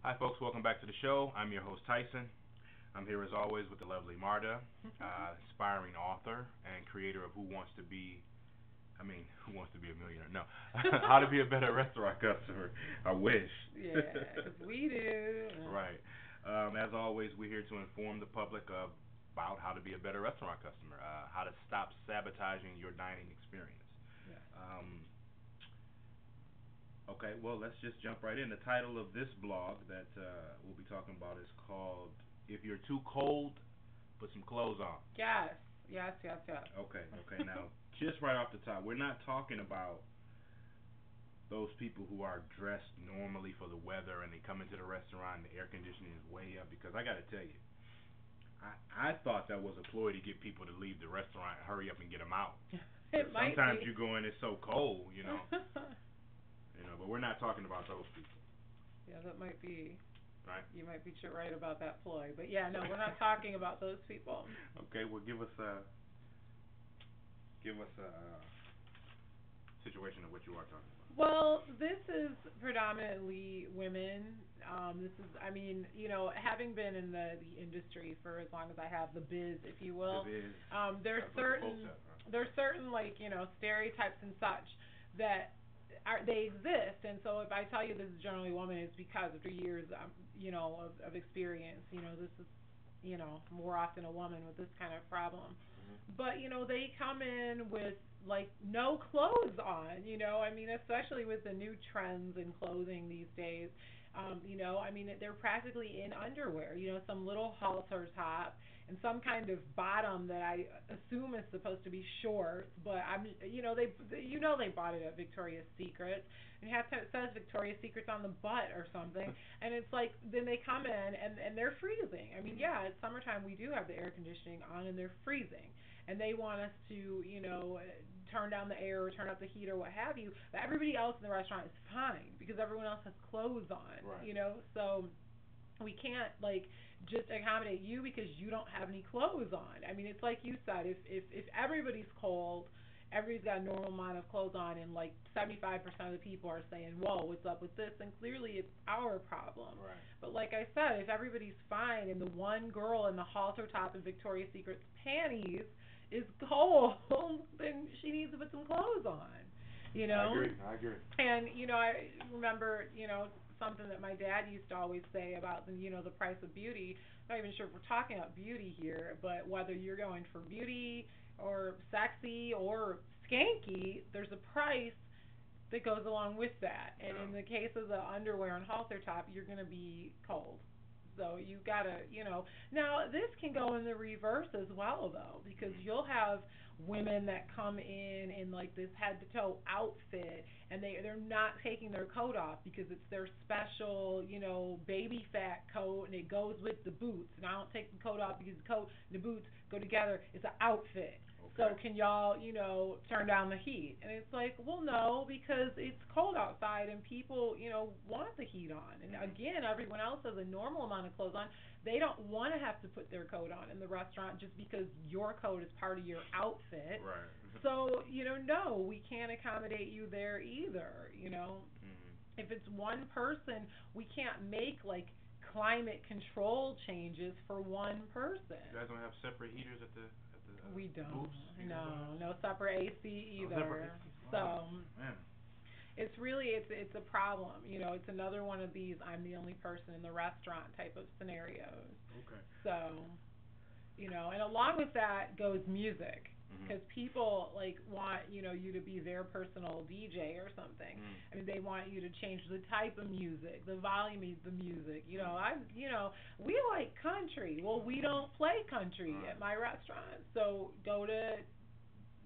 Hi, folks. Welcome back to the show. I'm your host, Tyson. I'm here as always with the lovely Marta, aspiring author and creator of Who Wants to Be a Millionaire? No, How to Be a Better Restaurant Customer. I wish. Yes, we do. Right. As always, we're here to inform the public about how to be a better restaurant customer, how to stop sabotaging your dining experience. Yes. Um, Okay, well, let's just jump right in. The title of this blog that we'll be talking about is called "If You're Too Cold, Put Some Clothes On." Yes. Yes. Yes. Yes. Okay. Now, just right off the top, we're not talking about those people who are dressed normally for the weather and they come into the restaurant and the air conditioning is way up. Because I got to tell you, I thought that was a ploy to get people to leave the restaurant, hurry up and get them out. Because It might sometimes be. you go in, it's so cold. But we're not talking about those people, Yeah, that might be. right? You might be right about that ploy, but yeah, no, we're not talking about those people. Okay, well, give us a situation of what you are talking Well, this is predominantly women. This is, I mean, having been in the industry for as long as I have, the biz, if you will, about. It is. there's That's what the quote certain said, huh? there's certain stereotypes and such that they exist. And so if I tell you this is generally a woman, it's because after years, of experience, this is, more often a woman with this kind of problem. Hmm. But they come in with like no clothes on. I mean, especially with the new trends in clothing these days. I mean, they're practically in underwear. Some little halter top and some kind of bottom that I assume is supposed to be shorts, but they bought it at Victoria's Secret, and it says Victoria's Secret's on the butt or something, and it's like then they come in and they're freezing. I mean, yeah, it's summertime. We do have the air conditioning on, and they're freezing, and they want us to turn down the air or turn up the heat or what have you. But everybody else in the restaurant is fine because everyone else has clothes on. Right. So we can't just accommodate you because you don't have any clothes on. I mean, it's like you said, if everybody's cold, everybody's got a normal amount of clothes on, and like 75% of the people are saying, "Whoa, what's up with this?" then clearly it's our problem. Right. But like I said, if everybody's fine and the one girl in the halter top in Victoria's Secret's panties is cold, then she needs to put some clothes on. You know? I agree. And I remember, something that my dad used to always say about the price of beauty. I'm not even sure if we're talking about beauty here, but whether you're going for beauty or sexy or skanky, there's a price that goes along with that. And Yeah. in the case of the underwear and halter top, you're going to be cold. So you gotta, Now this can go in the reverse as well, though, because you'll have women that come in like this head to toe outfit, and they're not taking their coat off because it's their special, baby fat coat, and it goes with the boots. And I don't take the coat off because the coat and the boots go together. It's an outfit. So Okay. can y'all, turn down the heat? And it's like, well, no, because it's cold outside and people, want the heat on. And again, everyone else has a normal amount of clothes on. They don't want to have to put their coat on in the restaurant just because your coat is part of your outfit. Right. So, no, we can't accommodate you there either. Hmm. If it's one person, we can't make like climate control changes for one person. You guys don't have separate heaters at the We don't. booths? You guys don't No, have no separate AC no separate either. heaters? So Wow. Man. it's a problem. It's another one of these I'm the only person in the restaurant type of scenarios. Okay. So and along with that goes music. Mhm. Because people like want you to be their personal DJ or something. Mm. I mean they want you to change the type of music, the volume of the music. We like country. Well, we don't play country Right. at my restaurant. So go to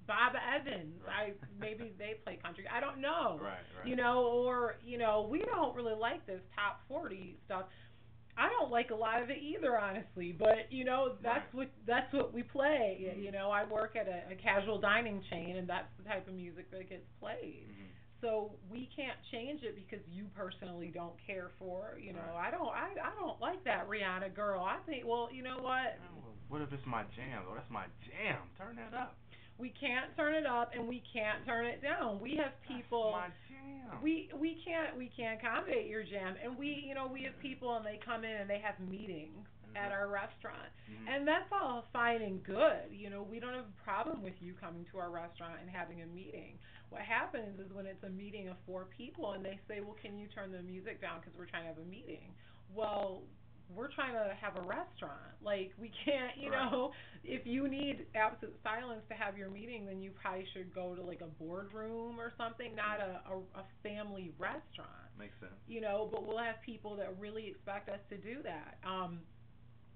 Bob Evans. Right. Maybe they play country. I don't know. Right. Right. Or we don't really like this top 40 stuff. I don't like a lot of it either, honestly. But Right. that's what we play. Mhm. I work at a casual dining chain, and that's the type of music that gets played. Mhm. So we can't change it because you personally don't care for. Right. I don't like that Rihanna girl. I think, well, you know what? Oh, what if it's my jam? Oh, that's my jam. Turn that up. We can't turn it up and we can't turn it down. We have people. That's my jam. We can't accommodate your jam, and we have people and they come in and they have meetings at our restaurant, and that's all fine and good. We don't have a problem with you coming to our restaurant and having a meeting. What happens is when it's a meeting of 4 people and they say, well, can you turn the music down because we're trying to have a meeting? Well, we're trying to have a restaurant. Like, we can't, if you need absolute silence to have your meeting, then you probably should go to like a boardroom or something, not a family restaurant. Makes sense. But we'll have people that really expect us to do that.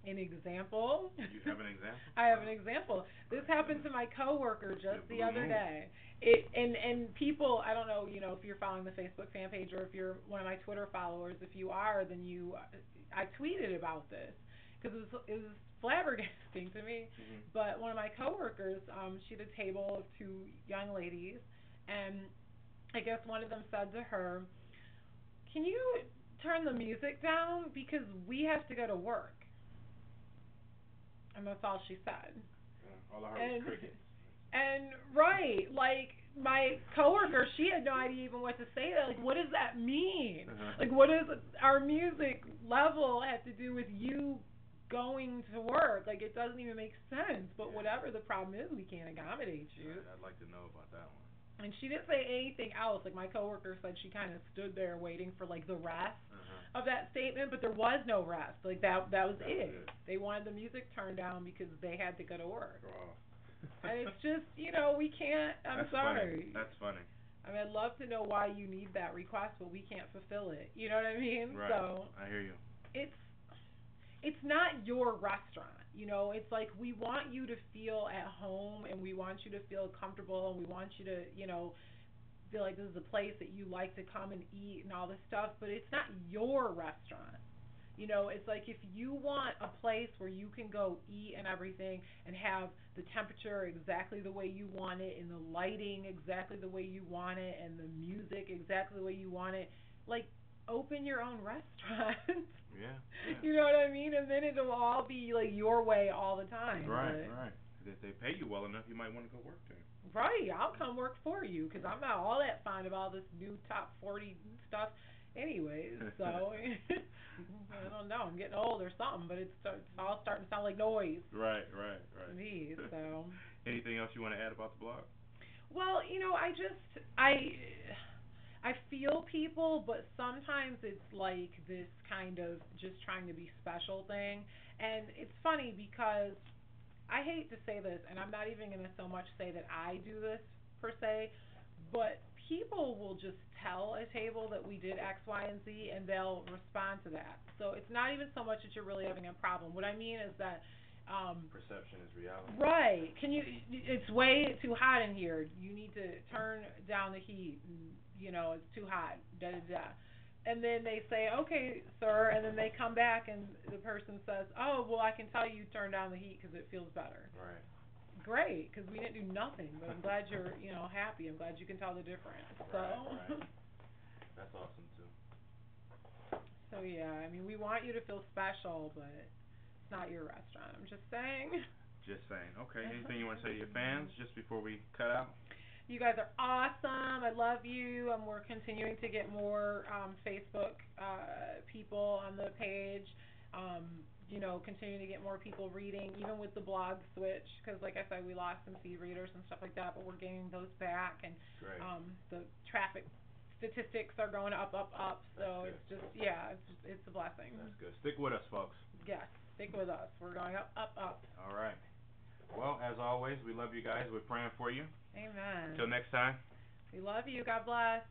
An example. You have an example? I have an example. This happened to my coworker just the other day. And people, I don't know, if you're following the Facebook fan page or if you're one of my Twitter followers. If you are, then I tweeted about this because it was flabbergasting to me. But one of my coworkers, she had a table of 2 young ladies, and I guess one of them said to her, "Can you turn the music down because we have to go to work?" And that's all she said. Yeah, all I heard was crickets. And right, like my coworker, she had no idea even what to say. Like, what does that mean? Like, what does our music level have to do with you going to work? Like, it doesn't even make sense. But whatever the problem is, we can't accommodate you. Right, I'd like to know about that one. And she didn't say anything else. Like, my coworker said she kind of stood there waiting for like the rest of that statement, but there was no rest. Like, that was it. They wanted the music turned down because they had to go to work. Oh. And it's just, we can't. I'm sorry. Funny. That's funny. I mean, I'd love to know why you need that request, but we can't fulfill it. You know what I mean? Right. So I hear you. It's not your restaurant. It's like we want you to feel at home and we want you to feel comfortable and we want you to, feel like this is a place that you like to come and eat and all this stuff, but it's not your restaurant. It's like if you want a place where you can go eat and everything and have the temperature exactly the way you want it and the lighting exactly the way you want it and the music exactly the way you want it, like, open your own restaurant. Yeah. You know what I mean? And then it'll all be like your way all the time. Right. If they pay you well enough, you might want to go work there. Right. I'll come work for you because I'm not all that fond of all this new top 40 stuff anyways. So, I don't know. I'm getting old or something, but it's all starting to sound like noise. Right. To me, so. Anything else you want to add about the blog? Well, I feel people, but sometimes it's like this kind of just trying to be special thing. And it's funny because I hate to say this, and I'm not even going to so much say that I do this per se, but people will just tell a table that we did X, Y, and Z, and they'll respond to that. So it's not even so much that you're really having a problem. What I mean is that perception is reality. Right. It's way too hot in here. You need to turn down the heat. It's too hot. And then they say, okay, sir, and then they come back and the person says, oh, well, I can tell you turn down the heat because it feels better. Right. Great, because we didn't do nothing, but I'm glad you're, happy. I'm glad you can tell the difference. Right. That's awesome, too. So, yeah, I mean, we want you to feel special, but it's not your restaurant. I'm just saying. Just saying. Okay, anything you want to say to your fans just before we cut out? You guys are awesome. I love you. We're continuing to get more Facebook people on the page. Continuing to get more people reading, even with the blog switch, because like I said, we lost some feed readers and stuff like that, but we're getting those back, and the traffic statistics are going up. So it's just, it's a blessing. That's good. Stick with us, folks. Yes, stick with us. We're going up. All right. Well, as always, we love you guys. We're praying for you. Amen. Until next time. We love you. God bless.